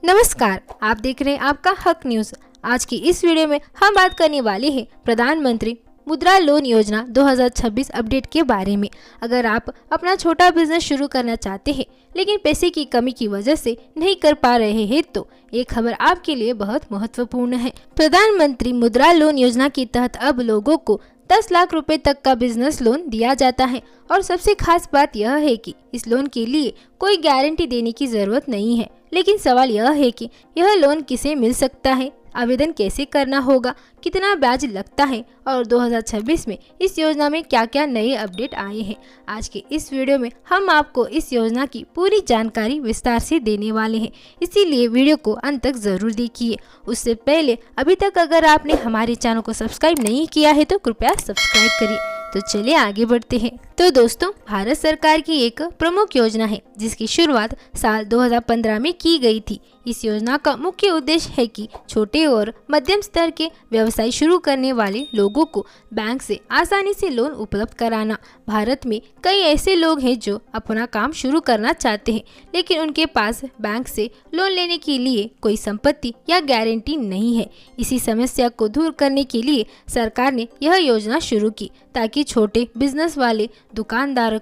नमस्कार, आप देख रहे हैं आपका हक न्यूज। आज की इस वीडियो में हम बात करने वाले हैं प्रधानमंत्री मुद्रा लोन योजना 2026 अपडेट के बारे में। अगर आप अपना छोटा बिजनेस शुरू करना चाहते हैं लेकिन पैसे की कमी की वजह से नहीं कर पा रहे हैं तो ये खबर आपके लिए बहुत महत्वपूर्ण है। प्रधानमंत्री मुद्रा लोन योजना के तहत अब लोगों को 10 लाख रुपए तक का बिजनेस लोन दिया जाता है और सबसे खास बात यह है कि इस लोन के लिए कोई गारंटी देने की जरूरत नहीं है। लेकिन सवाल यह है कि यह लोन किसे मिल सकता है, आवेदन कैसे करना होगा, कितना ब्याज लगता है और 2026 में इस योजना में क्या क्या नए अपडेट आए हैं। आज के इस वीडियो में हम आपको इस योजना की पूरी जानकारी विस्तार से देने वाले हैं, इसीलिए वीडियो को अंत तक जरूर देखिए। उससे पहले अभी तक अगर आपने हमारे चैनल को सब्सक्राइब नहीं किया है तो कृपया सब्सक्राइब करिए। तो चलिए आगे बढ़ते हैं। तो दोस्तों, भारत सरकार की एक प्रमुख योजना है जिसकी शुरुआत साल 2015 में की गई थी। इस योजना का मुख्य उद्देश्य है कि छोटे और मध्यम स्तर के व्यवसाय शुरू करने वाले लोगों को बैंक से आसानी से लोन उपलब्ध कराना। भारत में कई ऐसे लोग हैं जो अपना काम शुरू करना चाहते हैं लेकिन उनके पास बैंक से लोन लेने के लिए कोई संपत्ति या गारंटी नहीं है। इसी समस्या को दूर करने के लिए सरकार ने यह योजना शुरू की ताकि छोटे बिजनेस वाले दुकानदार,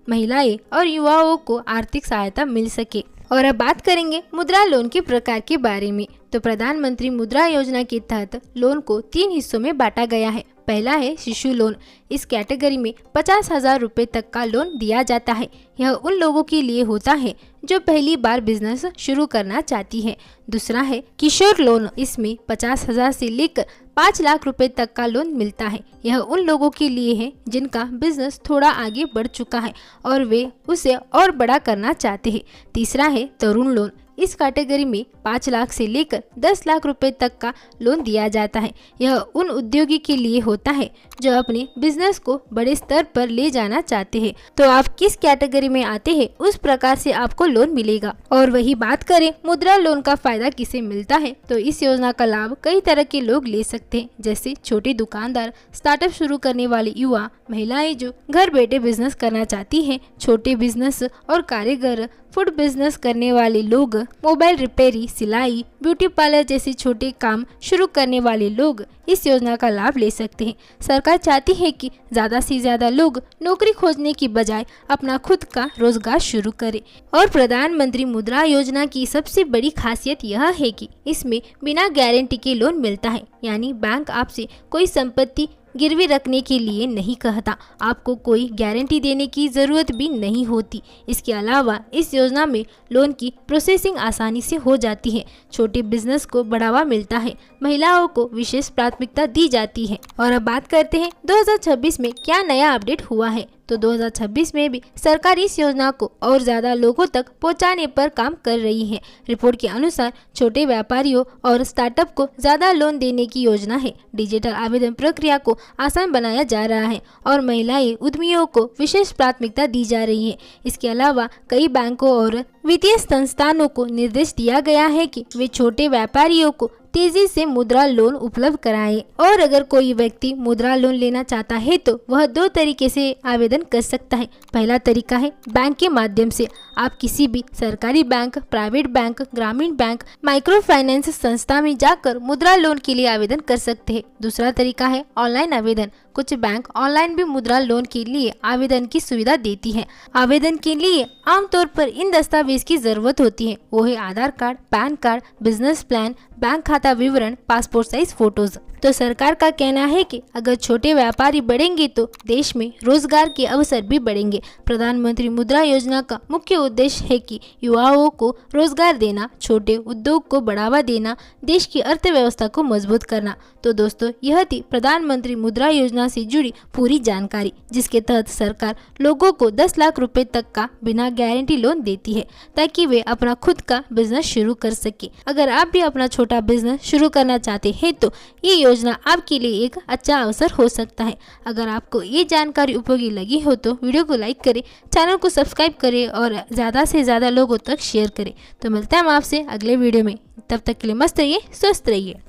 महिलाएं और युवाओं को आर्थिक सहायता मिल सके। और अब बात करेंगे मुद्रा लोन के प्रकार के बारे में। तो प्रधानमंत्री मुद्रा योजना के तहत लोन को 3 हिस्सों में बांटा गया है। पहला है शिशु लोन। इस कैटेगरी में 50,000 रुपए तक का लोन दिया जाता है। यह उन लोगों के लिए होता है जो पहली बार बिजनेस शुरू करना चाहती है। दूसरा है किशोर लोन। इसमें 50,000 से लेकर 5 लाख रुपए तक का लोन मिलता है। यह उन लोगों के लिए है जिनका बिजनेस थोड़ा आगे बढ़ चुका है और वे उसे और बड़ा करना चाहते हैं। तीसरा है तरुण लोन। इस कैटेगरी में 5 लाख से लेकर 10 लाख रुपए तक का लोन दिया जाता है। यह उन उद्योगी के लिए होता है जो अपने बिजनेस को बड़े स्तर पर ले जाना चाहते हैं। तो आप किस कैटेगरी में आते हैं उस प्रकार से आपको लोन मिलेगा। और वही बात करें मुद्रा लोन का फायदा किसे मिलता है, तो इस योजना का लाभ कई तरह के लोग ले सकते हैं, जैसे छोटे दुकानदार, स्टार्टअप शुरू करने वाले युवा, महिलाएं जो घर बैठे बिजनेस करना चाहती हैं, छोटे बिजनेस और कारीगर, फूड बिजनेस करने वाले लोग, मोबाइल रिपेयरी, सिलाई, ब्यूटी पार्लर जैसे छोटे काम शुरू करने वाले लोग इस योजना का लाभ ले सकते हैं। सरकार चाहती है कि ज़्यादा से ज़्यादा लोग नौकरी खोजने की बजाय अपना खुद का रोजगार शुरू करें। और प्रधानमंत्री मुद्रा योजना की सबसे बड़ी खासियत यह है कि इसमें बिना गारंटी के लोन मिलता है, यानी बैंक आपसे कोई संपत्ति गिरवी रखने के लिए नहीं कहता। आपको कोई गारंटी देने की ज़रूरत भी नहीं होती। इसके अलावा इस योजना में लोन की प्रोसेसिंग आसानी से हो जाती है। छोटे बिजनेस को बढ़ावा मिलता है। महिलाओं को विशेष प्राथमिकता दी जाती है। और अब बात करते हैं 2026 में क्या नया अपडेट हुआ है। तो 2026 में भी सरकार इस योजना को और ज़्यादा लोगों तक पहुंचाने पर काम कर रही है। रिपोर्ट के अनुसार छोटे व्यापारियों और स्टार्टअप को ज़्यादा लोन देने की योजना है। डिजिटल आवेदन प्रक्रिया को आसान बनाया जा रहा है और महिलाएं उद्यमियों को विशेष प्राथमिकता दी जा रही है। इसके अलावा कई बैंकों और वित्तीय संस्थानों को निर्देश दिया गया है कि वे छोटे व्यापारियों को तेजी से मुद्रा लोन उपलब्ध कराएं। और अगर कोई व्यक्ति मुद्रा लोन लेना चाहता है तो वह 2 तरीके से आवेदन कर सकता है। पहला तरीका है बैंक के माध्यम से। आप किसी भी सरकारी बैंक, प्राइवेट बैंक, ग्रामीण बैंक, माइक्रो फाइनेंस संस्था में जाकर मुद्रा लोन के लिए आवेदन कर सकते हैं। दूसरा तरीका है ऑनलाइन आवेदन। कुछ बैंक ऑनलाइन भी मुद्रा लोन के लिए आवेदन की सुविधा देती है। आवेदन के लिए आमतौर पर इन दस्तावेज की जरूरत होती है। वो है Aadhaar card, PAN card, business plan, bank खाता विवरण, पासपोर्ट साइज फोटोज। तो सरकार का कहना है कि अगर छोटे व्यापारी बढ़ेंगे तो देश में रोजगार के अवसर भी बढ़ेंगे। प्रधानमंत्री मुद्रा योजना का मुख्य उद्देश्य है कि युवाओं को रोजगार देना, छोटे उद्योग को बढ़ावा देना, देश की अर्थव्यवस्था को मजबूत करना। तो दोस्तों, यह थी प्रधानमंत्री मुद्रा योजना से जुड़ी पूरी जानकारी, जिसके तहत सरकार लोगों को 10 लाख रुपए तक का बिना गारंटी लोन देती है ताकि वे अपना खुद का बिजनेस शुरू कर सके। अगर आप भी अपना छोटा बिजनेस शुरू करना चाहते हैं तो ये योजना आपके लिए एक अच्छा अवसर हो सकता है। अगर आपको ये जानकारी उपयोगी लगी हो तो वीडियो को लाइक करें, चैनल को सब्सक्राइब करें और ज़्यादा से ज़्यादा लोगों तक शेयर करें। तो मिलते हैं हम आपसे अगले वीडियो में। तब तक के लिए मस्त रहिए, स्वस्थ रहिए।